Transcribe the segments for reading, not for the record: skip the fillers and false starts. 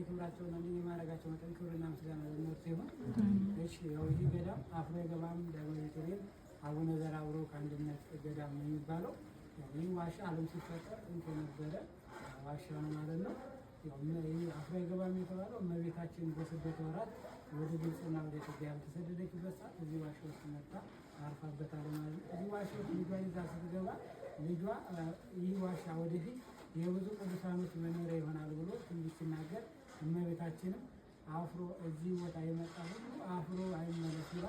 ክብራቸውን እንዲህ የማረጋቸው መጠን ክብርና ምስጋና ለእነርሱ ይሁን። እሺ ያው ይህ ገዳም አፍሮ ገባም ዳግማዊ ቱሬል አቡነ ዘርአብሩክ አንድነት ገዳም ነው የሚባለው። ይህ ዋሻ ዓለም ሲፈጠር የነበረ ዋሻ ነው ማለት ነው። ይህ አፍሮ ገባም የተባለው እመቤታችን በስደት ወራት ወደ ግብፅና ወደ ኢትዮጵያ በተሰደደችበት ሰዓት እዚህ ዋሻ ውስጥ መጣ አርፋበታል ማለት ነው። እዚህ ዋሻ ውስጥ ልጇን ይዛ ስትገባ ልጇ ይህ ዋሻ ወደፊት የብዙ ቅዱሳኖች መኖሪያ ይሆናል ብሎ ትንቢት ሲናገር እመቤታችንም አፍሮ እዚህ ቦታ የመጣ ሁሉ አፍሮ አይመለስ ብላ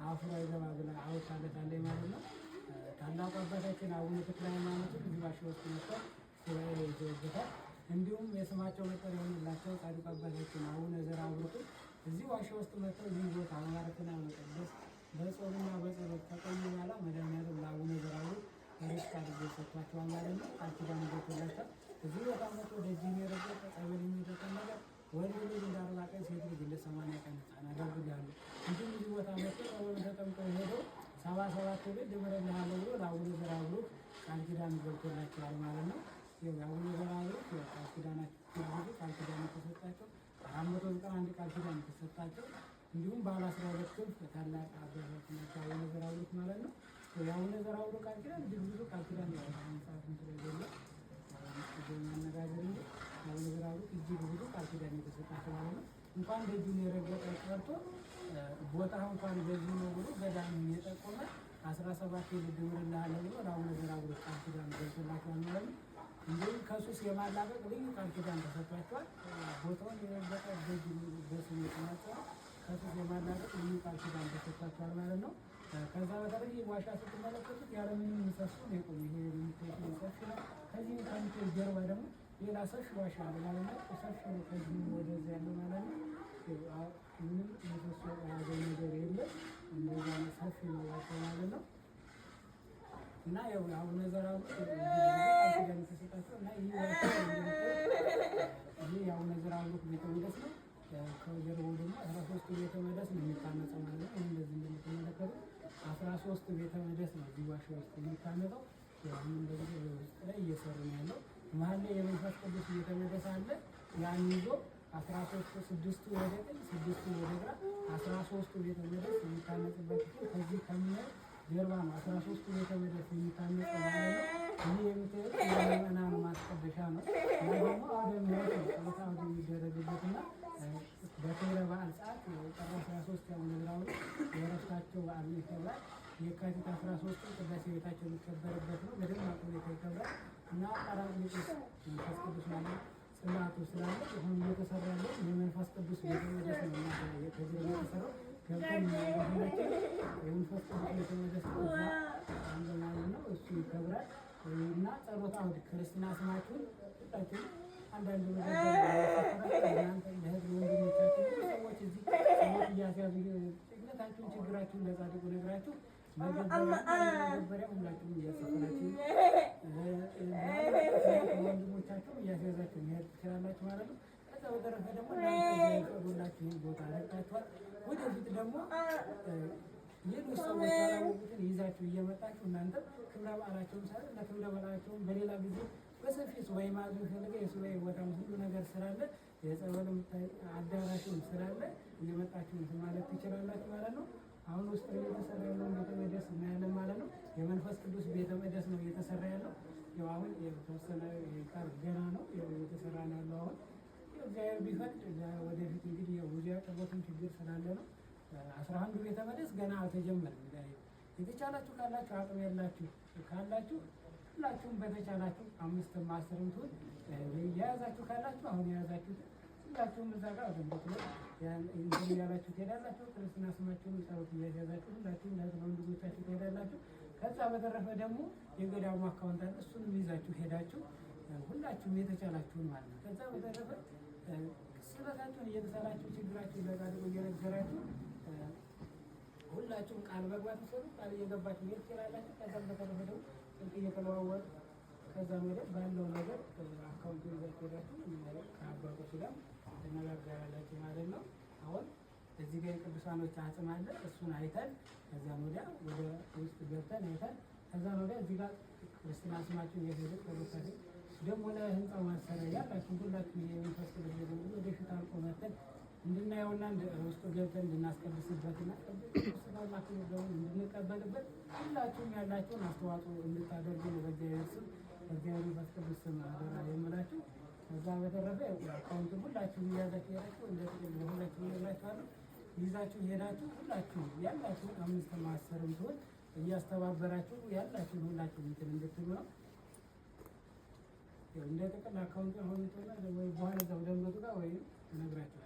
አፍሮ አይገባ ብላ አውሳለታለች ማለት ነው። ታላቁ አባታችን አቡነ ተክለ ሃይማኖት እዚህ ዋሻ ውስጥ መጥተው ሱባኤ ይዘውበታል። እንዲሁም የስማቸው መጠሪያ የሆነላቸው ጻድቁ አባታችን አቡነ ዘርአብሩክ እዚህ ዋሻ ውስጥ መጥተው ይህ ቦታ መባረክና መቀደስ በጾምና በጸሎት ከቆዩ በኋላ መድኃኒዓለም ለአቡነ ዘርአብሩክ ርስት አድርጎ ሰጥቷቸዋል ማለት ነው። ቃል ኪዳን ገብቶላቸዋል። እዚህ ቦታ መጥቶ ደጅን የረገጠ ጸበል የሚጠቀመጠ ወንድ ልጅ እንደ 40 ቀን ሴት ልጅ እንደ 80 ቀን ሕፃን አደርግልሃለሁ። እንዲሁም እዚህ ቦታ መጥቶ ጸበል ተጠምቆ ሄዶ 77 ትውልድ እምርልሃለሁ ብሎ ለአቡነ ዘርአብሩክ ቃል ኪዳን ገብቶላቸዋል ማለት ነው። የአቡነ ዘርአብሩክ ቃል ኪዳናቸው ቃል ኪዳን የተሰጣቸው 491 ቃል ኪዳን የተሰጣቸው እንዲሁም ባለ 12 ክንፍ ታላቅ አባታችን ናቸው አቡነ ዘርአብሩክ ማለት ነው። የአቡነ ዘርአብሩክ ቃል ኪዳን እጅግ ብዙ ቃል ኪዳን ያወጣ ስለሌለ አነጋገር እንጂ አቡነ ዘርአብሩክ እጅግ ብዙ ቃል ኪዳን የተሰጣቸው ማለት ነው። እንኳን ደጁን የረገጠ ቀርቶ ቦታ እንኳን በዚህ ነው ብሎ ገዳም የጠቆመ 17 ትውልድ እምርልሃለሁ ብሎ ለአቡነ ዘርአብሩክ ቃል ኪዳን ገብቶላቸዋል ማለት ነው። እንዲሁም ከሱስ የማላቀቅ ልዩ ቃል ኪዳን ተሰጥቷቸዋል። ቦታውን የረገጠ ደጅ በስም የተናቸዋል። ከሱስ የማላቀቅ ልዩ ቃል ኪዳን ተሰጥቷቸዋል ማለት ነው። ከዛ በተለይ ዋሻ ስትመለከቱት ያለምንም ምሰሶ ነው የቆመ። ይሄ የሚታየው ሰፊ ነው። ከዚህ ከሚታየው ጀርባ ደግሞ ሌላ ሰፊ ዋሻ አለ ማለት ነው። ሰፊ ነው ከዚህ ወደዚያ ያለው ማለት ነው። ምንም ምሰሶ የያዘ ነገር የለም። እንደዛ ሰፊ ነው ዋሻ ማለት ነው። እና ያው አቡነ ዘርአብሩክ ቃል ተሰጣቸው እና ይህ ዋሻ ይህ የአቡነ ዘርአብሩክ ቤተ መቅደስ ነው። ከጀርባው ደግሞ 13 ቤተ መቅደስ ነው የሚታነጸው ማለት ነው። እንደዚህ እንደምትመለከቱት 13 ቤተ መቅደስ ነው እዚህ ዋሻ ውስጥ የሚታነጸው። ያሁን እንደዚህ ውስጥ ላይ እየሰሩ ነው ያለው። መሀል ላይ የመንፈስ ቅዱስ ቤተ መቅደስ አለ። ያን ይዞ 13 6ቱ ወደ ቀኝ 6ቱ ወደ ግራ 13ቱ ቤተ መቅደስ የሚታነጽበት ከዚህ ከሚያይ ጀርባ ነው 13ቱ ቤተ መቅደስ የሚታነጸው ማለት ነው። ይህ የምታዩት የምዕመናኑ ማስቀደሻ ነው። ይህ ደግሞ አውደ ምሕረት ነው። ጸሎተ አውደ የሚደረግበትና በክብረ በዓል ሰዓት ጥር 13 ያቡነ ዘርአብሩክ የዕረፍታቸው በዓል ይከብራል። የካቲት 13 ቅዳሴ ቤታቸው የሚከበርበት ነው። በደማቅ ሁኔታ ይከብራል እና ጰራቅሊጦስ መንፈስ ቅዱስ ማለት ጽላቱ ስላለ አሁን እየተሰራ ያለው የመንፈስ ቅዱስ ቤተ መቅደስ ነው እና ከዚህ የተሰራው ገብተን የሚያገኛቸው የመንፈስ ቅዱስ ቤተ መቅደስ አንዱ ማለት ነው። እሱ ይከብራል እና ጸሎተ አውድ ክርስትና ስማችሁን ሁላችሁም አንዳንድ እናንተ ለህዝብ ወንድሞቻችሁ ሰዎች እዚህ ሰዎች እያስያዙ ጭንቀታችሁን ችግራችሁን ለጻድቁ ነግራችሁ መገበሪያ ሁላችሁም እያሰፈራችሁ ወንድሞቻችሁ እያስያዛችሁ መሄድ ትችላላችሁ ማለት ነው። ከዛ በተረፈ ደግሞ እናንተ ሁላችሁም ቦታ ረግጣችኋል። ወደፊት ደግሞ ሌሎች ሰዎች ያላወቁትን ይዛችሁ እየመጣችሁ እናንተ ክብረ በዓላቸውን ሳለ ለክብረ በዓላቸውን በሌላ ጊዜ በሰፊ ሱባኤ ማድረግ ፈልገ የሱባኤ ቦታም ሁሉ ነገር ስላለ የጸበልም አዳራሽም ስላለ እየመጣችሁ ማለት ትችላላችሁ ማለት ነው። አሁን ውስጥ እየተሰራ ያለው ቤተ መቅደስ እናያለን ማለት ነው። የመንፈስ ቅዱስ ቤተ መቅደስ ነው እየተሰራ ያለው። ያው አሁን የተወሰነ ቃል ገና ነው እየተሰራ ነው ያለው። አሁን እግዚአብሔር ቢፈቅድ ወደፊት እንግዲህ የውዚያ ያቀርቦትም ችግር ስላለ ነው 11ዱ ቤተ መቅደስ ገና አልተጀመረም። የተቻላችሁ ካላችሁ አቅም ያላችሁ ካላችሁ ሁላችሁም በተቻላችሁ 5ም 10ም ትሁን የያዛችሁ ካላችሁ አሁን የያዛችሁት ሁላችሁም እዛ ጋር አዘንበት ነው እንትን ያላችሁ ትሄዳላችሁ። ክርስትና ስማችሁን ጸሎት እያያዛችሁ ሁላችሁም ለህዝብ ወንድሞቻችሁ ትሄዳላችሁ። ከዛ በተረፈ ደግሞ የገዳሙ አካውንት አለ። እሱንም ይዛችሁ ሄዳችሁ ሁላችሁም የተቻላችሁን ማለት ነው። ከዛ በተረፈ ስለታችሁን እየተሰራችሁ ችግራችሁ ለጻድቁ እየነገራችሁ ሁላችሁም ቃል መግባት ይሰሩ ቃል እየገባችሁ ይሄድ ትችላላችሁ። ከዛ በተረፈ ደግሞ ስልክ እየተለዋወጡ ከዛ ወዲያ ባለው ነገር አካውንት ይዛችሁ ሄዳችሁ ከአባቶች ጋር ተነጋገራላችሁ ማለት ነው። አሁን እዚህ ጋር የቅዱሳኖች አጽም አለ። እሱን አይተን ከዛም ወዲያ ወደ ውስጥ ገብተን አይተን ከዛም ወዲያ እዚህ ጋር ክርስትና ስማችሁን የሄዱት ከቦታችሁ ደግሞ ለህንፃው ማሰሪያ ያላችሁ ሁላችሁ የመንፈስ ቅዱስ ወደፊት አልቆ መጠን እንድናየውና ውስጡ ገብተን እንድናስቀድስበትና ቅዱስና ክቡር እንድንቀበልበት ሁላችሁም ያላችሁን አስተዋጽኦ እንድታደርጉ ነው በእግዚአብሔር ስም በእግዚአብሔር መንፈስ ቅዱስ ስም አደራ የምላችሁ። ከዛ በተረፈ አካውንት ሁላችሁም እያዛችሁ ሄዳችሁ እንደ ጥቅል ሁላችሁ ይላችኋለሁ ይዛችሁ ሄዳችሁ ሁላችሁ ያላችሁን 5 10 ትሆን እያስተባበራችሁ ያላችሁን ሁላችሁ እንትን እንድትሉ ነው። እንደ ጥቅል አካውንት አሁን ተወላ ወይ በኋላ እዛው ደምረቱ ጋር ወይ እነግራችኋለሁ።